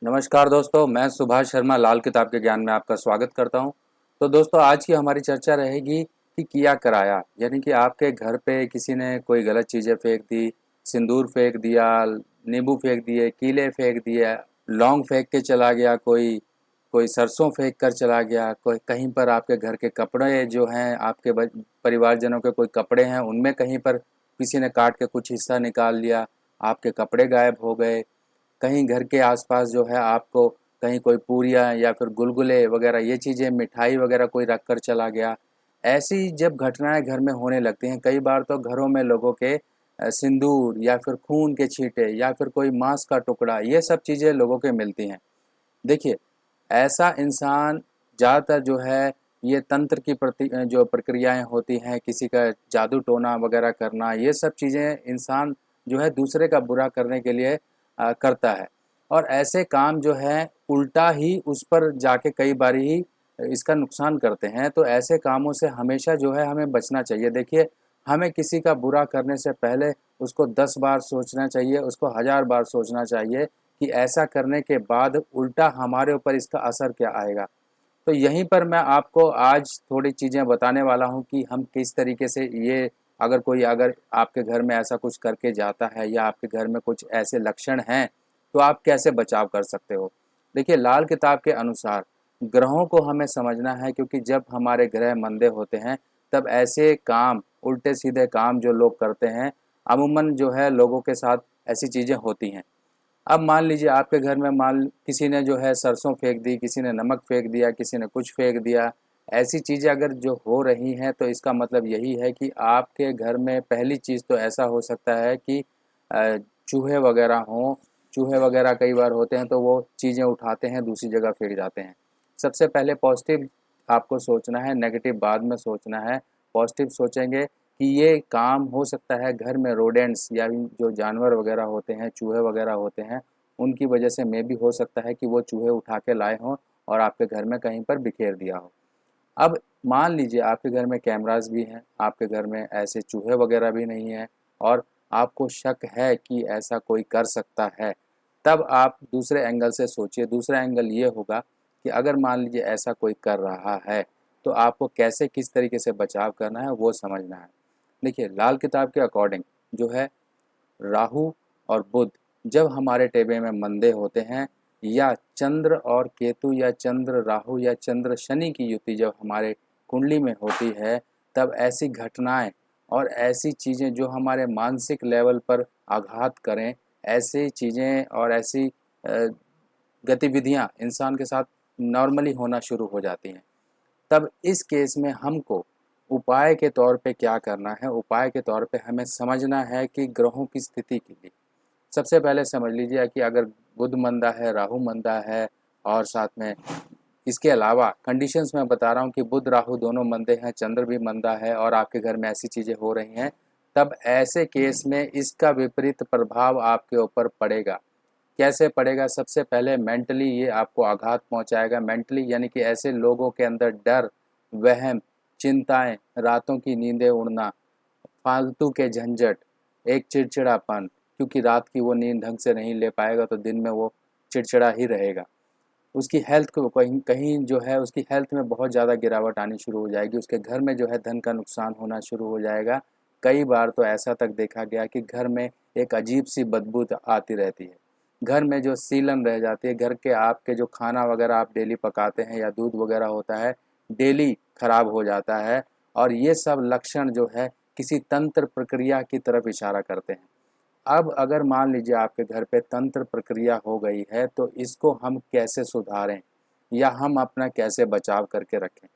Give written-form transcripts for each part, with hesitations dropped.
नमस्कार दोस्तों, मैं सुभाष शर्मा लाल किताब के ज्ञान में आपका स्वागत करता हूं। तो दोस्तों, आज की हमारी चर्चा रहेगी कि किया कराया, यानी कि आपके घर पे किसी ने कोई गलत चीज़ें फेंक दी, सिंदूर फेंक दिया, नींबू फेंक दिए, कीले फेंक दिए, लौंग फेंक के चला गया, कोई कोई सरसों फेंक कर चला गया, कोई कहीं पर आपके घर के कपड़े जो हैं, आपके परिवारजनों के कोई कपड़े हैं, उनमें कहीं पर किसी ने काट के कुछ हिस्सा निकाल लिया, आपके कपड़े गायब हो गए। कहीं घर के आसपास जो है आपको कहीं कोई पूरियाँ या फिर गुलगुले वगैरह ये चीज़ें, मिठाई वगैरह कोई रख कर चला गया। ऐसी जब घटनाएं घर में होने लगती हैं, कई बार तो घरों में लोगों के सिंदूर या फिर खून के छींटे या फिर कोई मांस का टुकड़ा, ये सब चीज़ें लोगों के मिलती हैं। देखिए, ऐसा इंसान ज़्यादातर जो है ये तंत्र की जो प्रक्रियाएं होती हैं, किसी का जादू टोना वगैरह करना, ये सब चीज़ें इंसान जो है दूसरे का बुरा करने के लिए करता है। और ऐसे काम जो है उल्टा ही उस पर जाके कई बारी ही इसका नुकसान करते हैं। तो ऐसे कामों से हमेशा जो है हमें बचना चाहिए। देखिए, हमें किसी का बुरा करने से पहले उसको 10 बार सोचना चाहिए, उसको 1000 बार सोचना चाहिए कि ऐसा करने के बाद उल्टा हमारे ऊपर इसका असर क्या आएगा। तो यहीं पर मैं आपको आज थोड़ी चीज़ें बताने वाला हूँ कि हम किस तरीके से ये, अगर आपके घर में ऐसा कुछ करके जाता है या आपके घर में कुछ ऐसे लक्षण हैं, तो आप कैसे बचाव कर सकते हो। देखिए, लाल किताब के अनुसार ग्रहों को हमें समझना है, क्योंकि जब हमारे ग्रह मंदे होते हैं तब ऐसे काम, उल्टे सीधे काम जो लोग करते हैं, अमूमन जो है लोगों के साथ ऐसी चीज़ें होती हैं। अब मान लीजिए आपके घर में मान किसी ने जो है सरसों फेंक दी, किसी ने नमक फेंक दिया, किसी ने कुछ फेंक दिया। ऐसी चीज़ें अगर जो हो रही हैं तो इसका मतलब यही है कि आपके घर में पहली चीज़ तो ऐसा हो सकता है कि अ, चूहे वगैरह हों। चूहे वगैरह कई बार होते हैं तो वो चीज़ें उठाते हैं, दूसरी जगह फेंक जाते हैं। सबसे पहले पॉजिटिव आपको सोचना है, नेगेटिव बाद में सोचना है। पॉजिटिव सोचेंगे कि ये काम हो सकता है घर में रोडेंट्स या जो जानवर वगैरह होते हैं, चूहे वगैरह होते हैं, उनकी वजह से में भी हो सकता है कि वो चूहे उठा के लाए हों और आपके घर में कहीं पर बिखेर दिया हो। अब मान लीजिए आपके घर में कैमरास भी हैं, आपके घर में ऐसे चूहे वगैरह भी नहीं हैं और आपको शक है कि ऐसा कोई कर सकता है, तब आप दूसरे एंगल से सोचिए। दूसरा एंगल ये होगा कि अगर मान लीजिए ऐसा कोई कर रहा है, तो आपको कैसे, किस तरीके से बचाव करना है वो समझना है। देखिए, लाल किताब के अकॉर्डिंग जो है, राहु और बुध जब हमारे टेबे में मंदे होते हैं, या चंद्र और केतु या चंद्र राहु या चंद्र शनि की युति जब हमारे कुंडली में होती है, तब ऐसी घटनाएं और ऐसी चीज़ें जो हमारे मानसिक लेवल पर आघात करें, ऐसी चीज़ें और ऐसी गतिविधियां इंसान के साथ नॉर्मली होना शुरू हो जाती हैं। तब इस केस में हमको उपाय के तौर पे क्या करना है, उपाय के तौर पे हमें समझना है कि ग्रहों की स्थिति के लिए सबसे पहले समझ लीजिए कि अगर बुध मंदा है, राहु मंदा है, और साथ में इसके अलावा कंडीशंस मैं बता रहा हूँ कि बुध राहु दोनों मंदे हैं, चंद्र भी मंदा है और आपके घर में ऐसी चीज़ें हो रही हैं, तब ऐसे केस में इसका विपरीत प्रभाव आपके ऊपर पड़ेगा। कैसे पड़ेगा? सबसे पहले मेंटली ये आपको आघात पहुंचाएगा। मेंटली यानी कि ऐसे लोगों के अंदर डर, वहम, चिंताएं, रातों की नींदें उड़ना, फालतू के झंझट, एक चिड़चिड़ापन, क्योंकि रात की वो नींद ढंग से नहीं ले पाएगा तो दिन में वो चिड़चिड़ा ही रहेगा। उसकी हेल्थ को कहीं कहीं जो है उसकी हेल्थ में बहुत ज़्यादा गिरावट आनी शुरू हो जाएगी। उसके घर में जो है धन का नुकसान होना शुरू हो जाएगा। कई बार तो ऐसा तक देखा गया कि घर में एक अजीब सी बदबू आती रहती है। घर में जो सीलन रह जाती है, घर के आपके जो खाना वगैरह आप डेली पकाते हैं या दूध वगैरह होता है, डेली खराब हो जाता है। और ये सब लक्षण जो है किसी तंत्र प्रक्रिया की तरफ इशारा करते हैं। अब अगर मान लीजिए आपके घर पे तंत्र प्रक्रिया हो गई है, तो इसको हम कैसे सुधारें या हम अपना कैसे बचाव करके रखें।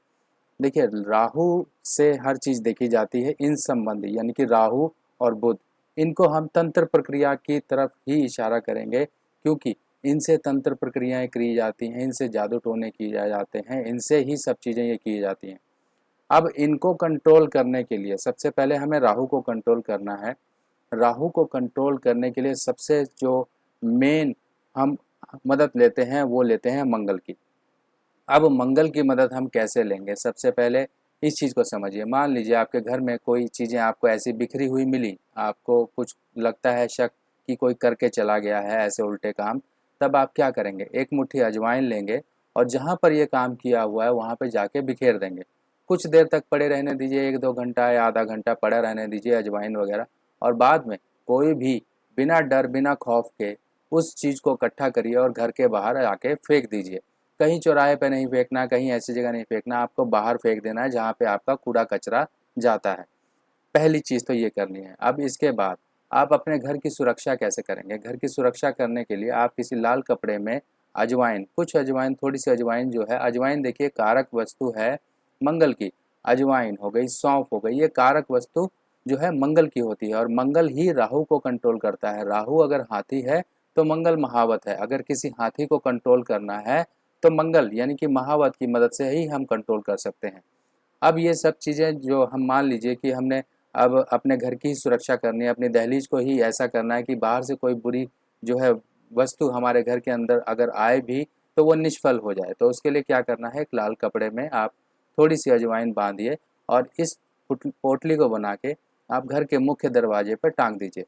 देखिए, राहु से हर चीज़ देखी जाती है, इन संबंधी यानी कि राहु और बुध, इनको हम तंत्र प्रक्रिया की तरफ ही इशारा करेंगे, क्योंकि इनसे तंत्र प्रक्रियाएं की जाती हैं, इनसे जादू टोने किए जाते हैं, इनसे ही सब चीज़ें ये की जाती हैं। अब इनको कंट्रोल करने के लिए सबसे पहले हमें राहु को कंट्रोल करना है। राहु को कंट्रोल करने के लिए सबसे जो मेन हम मदद लेते हैं वो लेते हैं मंगल की। अब मंगल की मदद हम कैसे लेंगे? सबसे पहले इस चीज़ को समझिए। मान लीजिए आपके घर में कोई चीज़ें आपको ऐसी बिखरी हुई मिली, आपको कुछ लगता है शक कि कोई करके चला गया है ऐसे उल्टे काम, तब आप क्या करेंगे, एक मुट्ठी अजवाइन लेंगे और जहाँ पर ये काम किया हुआ है वहाँ पे जाके बिखेर देंगे। कुछ देर तक पड़े रहने दीजिए, 1-2 घंटा या आधा घंटा पड़ा रहने दीजिए अजवाइन वगैरह, और बाद में कोई भी बिना डर बिना खौफ के उस चीज़ को इकट्ठा करिए और घर के बाहर आके फेंक दीजिए। कहीं चौराहे पे नहीं फेंकना, कहीं ऐसी जगह नहीं फेंकना, आपको बाहर फेंक देना है जहाँ पे आपका कूड़ा कचरा जाता है। पहली चीज़ तो ये करनी है। अब इसके बाद आप अपने घर की सुरक्षा कैसे करेंगे? घर की सुरक्षा करने के लिए आप किसी लाल कपड़े में अजवाइन, कुछ अजवाइन, थोड़ी-सी अजवाइन जो है, अजवाइन देखिए कारक वस्तु है मंगल की। अजवाइन हो गई, सौंफ हो गई, ये कारक वस्तु जो है मंगल की होती है और मंगल ही राहु को कंट्रोल करता है। राहु अगर हाथी है तो मंगल महावत है। अगर किसी हाथी को कंट्रोल करना है तो मंगल यानी कि महावत की मदद से ही हम कंट्रोल कर सकते हैं। अब ये सब चीज़ें जो हम मान लीजिए कि हमने अब अपने घर की ही सुरक्षा करनी है, अपनी दहलीज को ही ऐसा करना है कि बाहर से कोई बुरी जो है वस्तु हमारे घर के अंदर अगर आए भी तो वो निष्फल हो जाए। तो उसके लिए क्या करना है, एक लाल कपड़े में आप थोड़ी सी अजवाइन बांधिए और इस पोटली को बना के आप घर के मुख्य दरवाजे पर टांग दीजिए।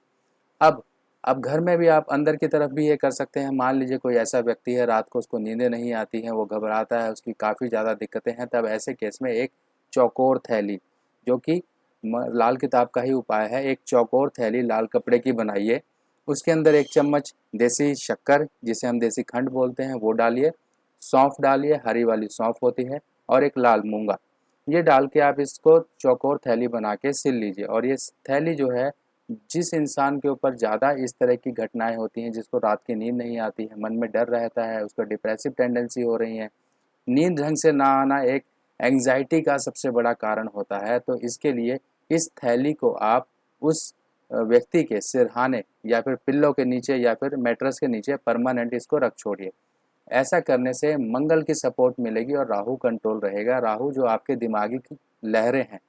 अब अब घर में भी आप अंदर की तरफ भी ये कर सकते हैं। मान लीजिए कोई ऐसा व्यक्ति है, रात को उसको नींदें नहीं आती हैं, वो घबराता है, उसकी काफ़ी ज़्यादा दिक्कतें हैं, तब ऐसे केस में एक चौकोर थैली, जो कि लाल किताब का ही उपाय है, एक चौकोर थैली लाल कपड़े की बनाइए। उसके अंदर 1 चम्मच देसी शक्कर, जिसे हम देसी खंड बोलते हैं, वो डालिए, सौंफ डालिए, हरी वाली सौंफ होती है, और एक लाल मूंगा। ये डाल के आप इसको चौकोर थैली बना के सिल लीजिए। और ये थैली जो है, जिस इंसान के ऊपर ज़्यादा इस तरह की घटनाएं होती हैं, जिसको रात की नींद नहीं आती है, मन में डर रहता है, उसको डिप्रेसिव टेंडेंसी हो रही है, नींद ढंग से ना आना एक एंग्जाइटी का सबसे बड़ा कारण होता है। तो इसके लिए इस थैली को आप उस व्यक्ति के सिरहाने या फिर पिल्लो के नीचे या फिर मैट्रेस के नीचे परमानेंट इसको रख छोड़िए। ऐसा करने से मंगल की सपोर्ट मिलेगी और राहु कंट्रोल रहेगा। राहु जो आपके दिमागी की लहरें हैं,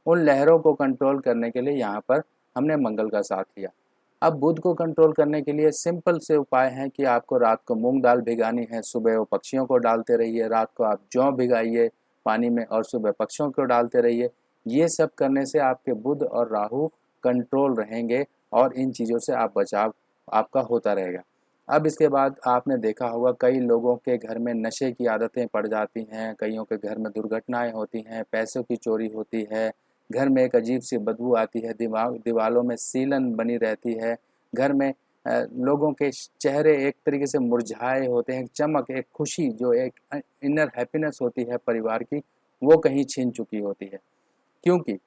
उन लहरों को कंट्रोल करने के लिए यहाँ पर हमने मंगल का साथ लिया। अब बुध को कंट्रोल करने के लिए सिंपल से उपाय हैं कि आपको रात को मूंग दाल भिगानी है, सुबह वो पक्षियों को डालते रहिए, रात को आप जौ भिगाइए पानी में और सुबह पक्षियों को डालते रहिए। ये सब करने से आपके बुध और राहु कंट्रोल रहेंगे और इन चीज़ों से आप बचाव आपका होता रहेगा। अब इसके बाद आपने देखा होगा कई लोगों के घर में नशे की आदतें पड़ जाती हैं, कईयों के घर में दुर्घटनाएं होती हैं, पैसों की चोरी होती है, घर में एक अजीब सी बदबू आती है, दीवारों में सीलन बनी रहती है, घर में लोगों के चेहरे एक तरीके से मुरझाए होते हैं, एक चमक, एक खुशी, जो एक इनर हैप्पीनेस होती है परिवार की, वो कहीं छीन चुकी होती है। क्योंकि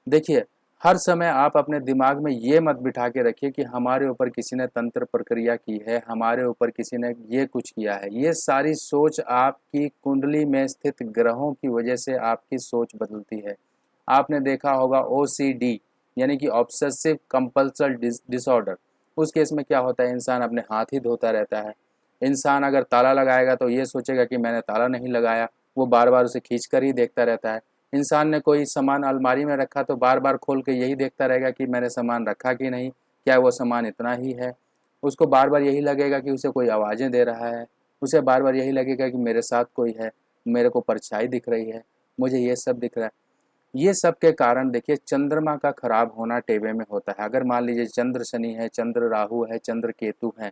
देखिए, हर समय आप अपने दिमाग में ये मत बिठा के रखिए कि हमारे ऊपर किसी ने तंत्र प्रक्रिया की है, हमारे ऊपर किसी ने ये कुछ किया है। ये सारी सोच आपकी कुंडली में स्थित ग्रहों की वजह से आपकी सोच बदलती है। आपने देखा होगा ओसीडी यानी कि ऑब्सेसिव कंपल्सिव डिसऑर्डर, उस केस में क्या होता है, इंसान अपने हाथ ही धोता रहता है। इंसान अगर ताला लगाएगा तो ये सोचेगा कि मैंने ताला नहीं लगाया, वो बार बार उसे खींच कर ही देखता रहता है। इंसान ने कोई सामान अलमारी में रखा तो बार बार खोल के यही देखता रहेगा कि मैंने सामान रखा कि नहीं, क्या वो सामान इतना ही है। उसको बार बार यही लगेगा कि उसे कोई आवाज़ें दे रहा है, उसे बार बार यही लगेगा कि मेरे साथ कोई है, मेरे को परछाई दिख रही है, मुझे ये सब दिख रहा है। ये सब के कारण देखिए चंद्रमा का खराब होना टेबे में होता है। अगर मान लीजिए चंद्र शनि है, चंद्र राहु है, चंद्र केतु है,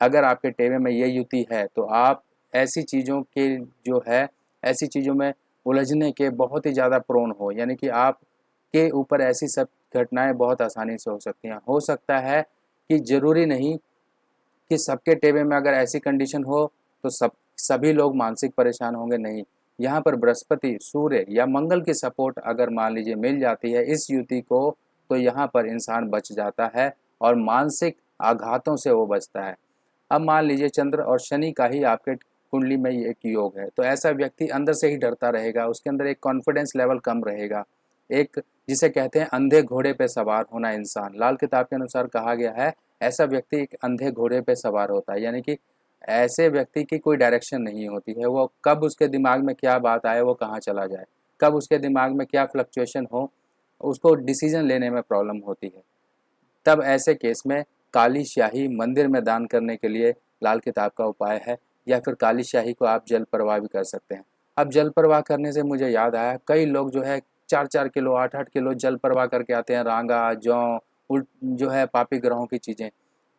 अगर आपके टेबे में ये युति है तो आप ऐसी चीज़ों के जो है ऐसी चीज़ों में उलझने के बहुत ही ज़्यादा प्रोन हो, यानी कि आपके ऊपर ऐसी सब घटनाएं बहुत आसानी से हो सकती हैं। हो सकता है कि ज़रूरी नहीं कि सबके टेबे में अगर ऐसी कंडीशन हो तो सभी लोग मानसिक परेशान होंगे, नहीं। यहाँ पर बृहस्पति, सूर्य या मंगल की सपोर्ट अगर मान लीजिए मिल जाती है इस युति को, तो यहाँ पर इंसान बच जाता है और मानसिक आघातों से वो बचता है। अब मान लीजिए चंद्र और शनि का ही आपके कुंडली में एक योग है, तो ऐसा व्यक्ति अंदर से ही डरता रहेगा, उसके अंदर एक कॉन्फिडेंस लेवल कम रहेगा, एक जिसे कहते हैं अंधे घोड़े पे सवार होना इंसान। लाल किताब के अनुसार कहा गया है ऐसा व्यक्ति एक अंधे घोड़े पे सवार होता है, यानी कि ऐसे व्यक्ति की कोई डायरेक्शन नहीं होती है, वो कब उसके दिमाग में क्या बात आए, वो कहाँ चला जाए, कब उसके दिमाग में क्या फ्लक्चुएशन हो, उसको डिसीजन लेने में प्रॉब्लम होती है। तब ऐसे केस में काली स्याही मंदिर में दान करने के लिए लाल किताब का उपाय है, या फिर काली स्याही को आप जल प्रवाह भी कर सकते हैं। अब जल प्रवाह करने से मुझे याद आया, कई लोग जो है 4-4 किलो 8-8 किलो जल प्रवाह करके आते हैं, रांगा जौ जो है पापी ग्रहों की चीज़ें।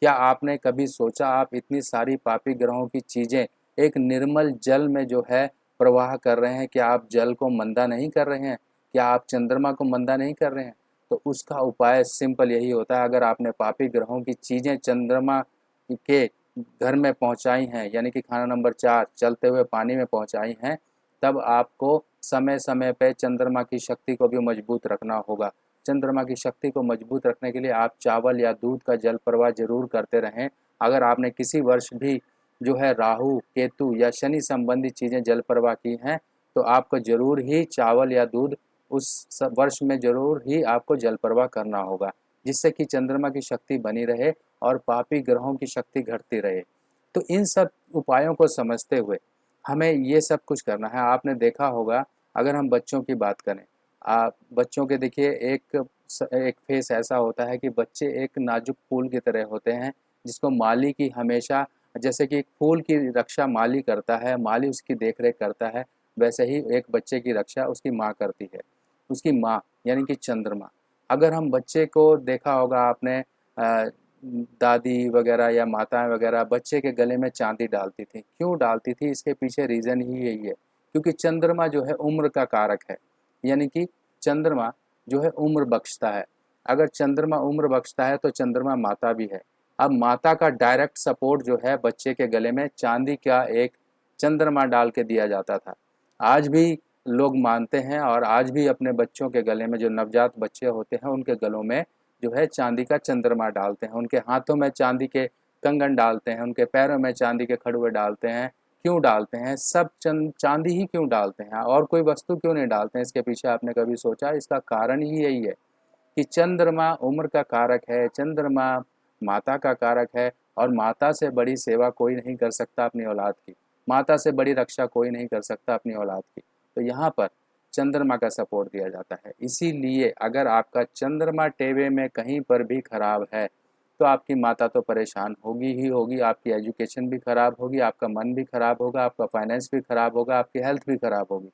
क्या आपने कभी सोचा आप इतनी सारी पापी ग्रहों की चीज़ें एक निर्मल जल में जो है प्रवाह कर रहे हैं? क्या आप जल को मंदा नहीं कर रहे हैं? क्या आप चंद्रमा को मंदा नहीं कर रहे हैं? तो उसका उपाय सिंपल यही होता है, अगर आपने पापी ग्रहों की चीज़ें चंद्रमा के घर में पहुंचाई हैं, यानी कि खाना नंबर 4 चलते हुए पानी में पहुंचाई हैं, तब आपको समय समय पे चंद्रमा की शक्ति को भी मजबूत रखना होगा। चंद्रमा की शक्ति को मजबूत रखने के लिए आप चावल या दूध का जल प्रवाह जरूर करते रहें। अगर आपने किसी वर्ष भी जो है राहु केतु या शनि संबंधी चीज़ें जल प्रवाह की हैं, तो आपको जरूर ही चावल या दूध उस वर्ष में जरूर ही आपको जल प्रवाह करना होगा, जिससे कि चंद्रमा की शक्ति बनी रहे और पापी ग्रहों की शक्ति घटती रहे। तो इन सब उपायों को समझते हुए हमें ये सब कुछ करना है। आपने देखा होगा, अगर हम बच्चों की बात करें, आप बच्चों के देखिए एक फेस ऐसा होता है कि बच्चे एक नाजुक फूल की तरह होते हैं, जिसको माली की हमेशा, जैसे कि एक फूल की रक्षा माली करता है, माली उसकी देख रेख करता है, वैसे ही एक बच्चे की रक्षा उसकी माँ करती है। उसकी माँ यानी कि चंद्रमा। अगर हम बच्चे को देखा होगा आपने, दादी वगैरह या माताएं वगैरह बच्चे के गले में चांदी डालती थी। क्यों डालती थी? इसके पीछे रीज़न ही यही है, क्योंकि चंद्रमा जो है उम्र का कारक है, यानी कि चंद्रमा जो है उम्र बख्शता है। अगर चंद्रमा उम्र बख्शता है तो चंद्रमा माता भी है। अब माता का डायरेक्ट सपोर्ट जो है बच्चे के गले में चांदी का एक चंद्रमा डाल के दिया जाता था। आज भी लोग मानते हैं और आज भी अपने बच्चों के गले में, जो नवजात बच्चे होते हैं उनके गलों में जो है चांदी का चंद्रमा डालते हैं, उनके हाथों में चांदी के कंगन डालते हैं, उनके पैरों में चांदी के खड़ुए डालते हैं। क्यों डालते हैं? सब चांदी ही क्यों डालते हैं और कोई वस्तु क्यों नहीं डालते हैं? इसके पीछे आपने कभी सोचा? इसका कारण ही यही है कि चंद्रमा उम्र का कारक है, चंद्रमा माता का कारक है, और माता से बड़ी सेवा कोई नहीं कर सकता अपनी औलाद की, माता से बड़ी रक्षा कोई नहीं कर सकता अपनी औलाद की। तो यहाँ पर चंद्रमा का सपोर्ट दिया जाता है। इसीलिए अगर आपका चंद्रमा टेवे में कहीं पर भी खराब है तो आपकी माता तो परेशान होगी ही होगी, आपकी एजुकेशन भी खराब होगी, आपका मन भी खराब होगा, आपका फाइनेंस भी खराब होगा, आपकी हेल्थ भी खराब होगी।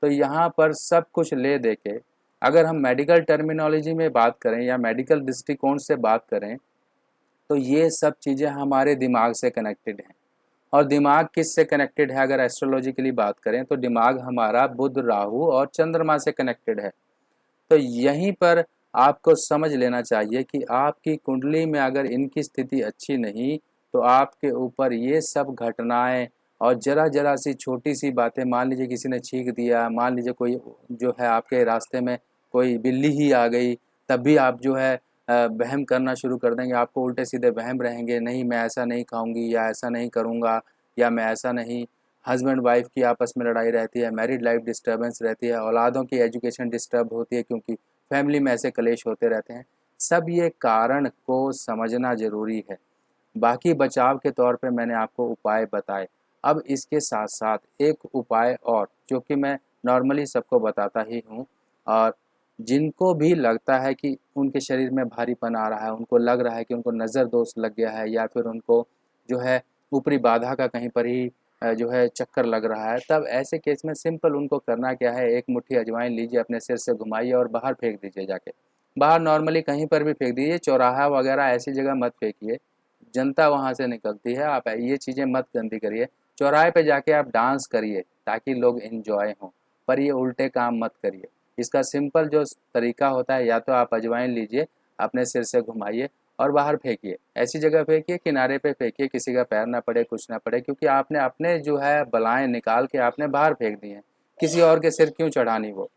तो यहाँ पर सब कुछ ले दे के अगर हम मेडिकल टर्मिनोलॉजी में बात करें या मेडिकल दृष्टिकोण से बात करें, तो ये सब चीज़ें हमारे दिमाग से कनेक्टेड हैं। और दिमाग किस से कनेक्टेड है? अगर एस्ट्रोलॉजिकली बात करें तो दिमाग हमारा बुध राहु और चंद्रमा से कनेक्टेड है। तो यहीं पर आपको समझ लेना चाहिए कि आपकी कुंडली में अगर इनकी स्थिति अच्छी नहीं, तो आपके ऊपर ये सब घटनाएं और जरा जरा सी छोटी सी बातें, मान लीजिए किसी ने छींक दिया, मान लीजिए कोई जो है आपके रास्ते में कोई बिल्ली ही आ गई, तब भी आप जो है वहम करना शुरू कर देंगे। आपको उल्टे सीधे वहम रहेंगे, नहीं मैं ऐसा नहीं खाऊंगी या ऐसा नहीं करूंगा या मैं ऐसा नहीं। हस्बैंड वाइफ की आपस में लड़ाई रहती है, मैरिड लाइफ डिस्टर्बेंस रहती है, औलादों की एजुकेशन डिस्टर्ब होती है, क्योंकि फैमिली में ऐसे क्लेश होते रहते हैं। सब ये कारण को समझना ज़रूरी है। बाकी बचाव के तौर पे मैंने आपको उपाय बताए। अब इसके साथ साथ एक उपाय और, जो कि मैं नॉर्मली सबको बताता ही हूँ, और जिनको भी लगता है कि उनके शरीर में भारीपन आ रहा है, उनको लग रहा है कि उनको नज़र दोष लग गया है, या फिर उनको जो है ऊपरी बाधा का कहीं पर ही जो है चक्कर लग रहा है, तब ऐसे केस में सिंपल उनको करना क्या है, एक मुट्ठी अजवाइन लीजिए, अपने सिर से घुमाइए और बाहर फेंक दीजिए जाके। बाहर नॉर्मली कहीं पर भी फेंक दीजिए, चौराहा वगैरह ऐसी जगह मत फेंकिए, जनता वहाँ से निकलती है, आप ये चीज़ें मत गंदी करिए। चौराहे पे जाके आप डांस करिए ताकि लोग एंजॉय हों, पर ये उल्टे काम मत करिए। इसका सिंपल जो तरीका होता है, या तो आप अजवाइन लीजिए, अपने सिर से घुमाइए और बाहर फेंकिए। ऐसी जगह फेंकिए, किनारे पे फेंकिए, किसी का पैर ना पड़े, कुछ ना पड़े, क्योंकि आपने अपने जो है बलाएँ निकाल के आपने बाहर फेंक दी हैं। किसी और के सिर क्यों चढ़ानी वो?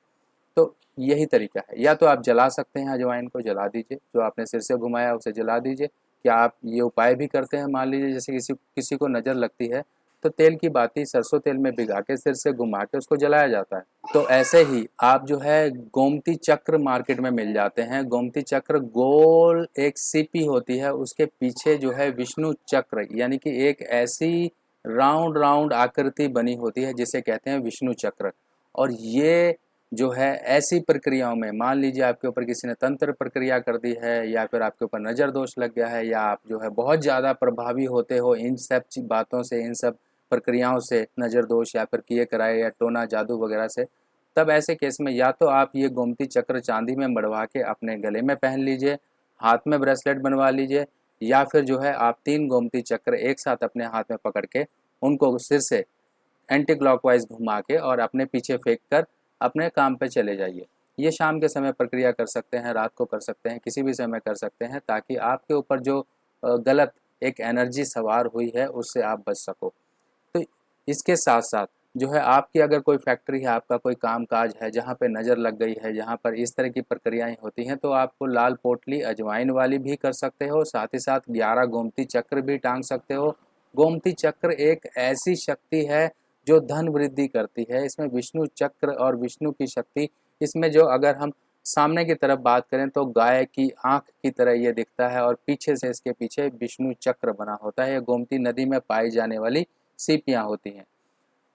तो यही तरीका है। या तो आप जला सकते हैं, अजवाइन को जला दीजिए, जो आपने सिर से घुमाया उसे जला दीजिए। क्या आप ये उपाय भी करते हैं? मान लीजिए जैसे किसी किसी को नज़र लगती है, तो तेल की बाती सरसों तेल में भिगा के सिर से घुमा के उसको जलाया जाता है। तो ऐसे ही आप जो है गोमती चक्र मार्केट में मिल जाते हैं। गोमती चक्र गोल एक सीपी होती है, उसके पीछे जो है विष्णु चक्र, यानी कि एक ऐसी राउंड राउंड आकृति बनी होती है जिसे कहते हैं विष्णु चक्र। और ये जो है ऐसी प्रक्रियाओं में, मान लीजिए आपके ऊपर किसी ने तंत्र प्रक्रिया कर दी है, या फिर आपके ऊपर नज़र दोष लग गया है, या आप जो है बहुत ज़्यादा प्रभावी होते हो इन सब बातों से, इन सब प्रक्रियाओं से, नज़र दोष या फिर किए कराए या टोना जादू वगैरह से, तब ऐसे केस में या तो आप ये गोमती चक्र चांदी में मढ़वा के अपने गले में पहन लीजिए, हाथ में ब्रेसलेट बनवा लीजिए, या फिर जो है आप 3 गोमती चक्र एक साथ अपने हाथ में पकड़ के उनको सिर से एंटी क्लॉकवाइज घुमा के और अपने पीछे फेंक कर अपने काम पे चले जाइए। ये शाम के समय प्रक्रिया कर सकते हैं, रात को कर सकते हैं, किसी भी समय कर सकते हैं, ताकि आपके ऊपर जो गलत एक एनर्जी सवार हुई है उससे आप बच सको। तो इसके साथ साथ जो है आपकी अगर कोई फैक्ट्री है, आपका कोई काम काज है जहाँ पे नज़र लग गई है, जहाँ पर इस तरह की प्रक्रियाएं होती हैं, तो आपको लाल पोटली अजवाइन वाली भी कर सकते हो, साथ ही साथ 11 गोमती चक्र भी टांग सकते हो। गोमती चक्र एक ऐसी शक्ति है जो धन वृद्धि करती है। इसमें विष्णु चक्र और विष्णु की शक्ति, इसमें जो अगर हम सामने की तरफ बात करें तो गाय की आंख की तरह ये दिखता है और पीछे से इसके पीछे विष्णु चक्र बना होता है। ये गोमती नदी में पाई जाने वाली सीपियाँ होती हैं।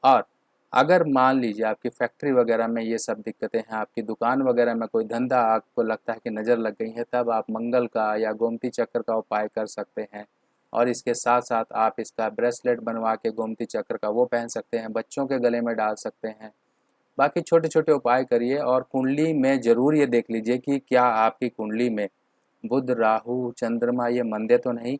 और अगर मान लीजिए आपकी फैक्ट्री वगैरह में ये सब दिक्कतें हैं, आपकी दुकान वगैरह में कोई धंधा आपको लगता है कि नज़र लग गई है, तब आप मंगल का या गोमती चक्र का उपाय कर सकते हैं। और इसके साथ साथ आप इसका ब्रेसलेट बनवा के गोमती चक्र का वो पहन सकते हैं, बच्चों के गले में डाल सकते हैं। बाकी छोटे छोटे उपाय करिए और कुंडली में ज़रूर ये देख लीजिए कि क्या आपकी कुंडली में बुध, राहु, चंद्रमा ये मंदे तो नहीं,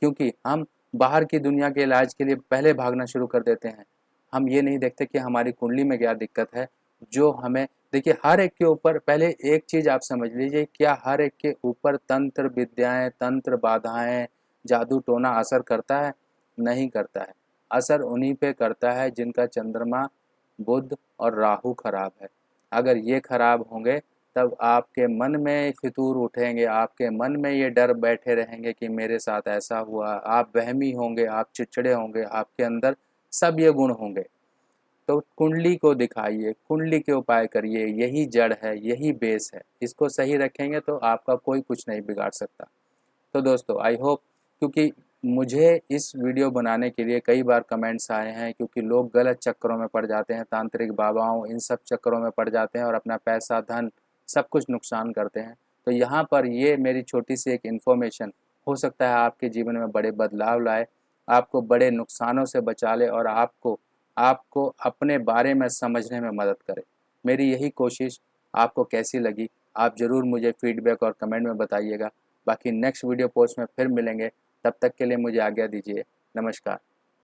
क्योंकि हम बाहर की दुनिया के इलाज के लिए पहले भागना शुरू कर देते हैं। हम ये नहीं देखते कि हमारी कुंडली में क्या दिक्कत है, जो हमें देखिए हर एक के ऊपर पहले एक चीज़ आप समझ लीजिए, क्या हर एक के ऊपर तंत्र विद्याएं, तंत्र बाधाएं, जादू टोना असर करता है? नहीं करता है। असर उन्हीं पे करता है जिनका चंद्रमा, बुध और राहु खराब है। अगर ये खराब होंगे तब आपके मन में फितूर उठेंगे, आपके मन में ये डर बैठे रहेंगे कि मेरे साथ ऐसा हुआ, आप वहमी होंगे, आप चिड़चिड़े होंगे, आपके अंदर सब ये गुण होंगे। तो कुंडली को दिखाइए, कुंडली के उपाय करिए, यही जड़ है, यही बेस है। इसको सही रखेंगे तो आपका कोई कुछ नहीं बिगाड़ सकता। तो दोस्तों आई होप, क्योंकि मुझे इस वीडियो बनाने के लिए कई बार कमेंट्स आए हैं, क्योंकि लोग गलत चक्करों में पड़ जाते हैं, तांत्रिक बाबाओं इन सब चक्करों में पड़ जाते हैं और अपना पैसा, धन सब कुछ नुकसान करते हैं। तो यहाँ पर ये मेरी छोटी सी एक इन्फॉर्मेशन हो सकता है आपके जीवन में बड़े बदलाव लाए, आपको बड़े नुकसानों से बचा ले और आपको आपको अपने बारे में समझने में मदद करे। मेरी यही कोशिश आपको कैसी लगी, आप ज़रूर मुझे फीडबैक और कमेंट में बताइएगा। बाकी नेक्स्ट वीडियो पोस्ट में फिर मिलेंगे, तब तक के लिए मुझे आज्ञा दीजिए। नमस्कार।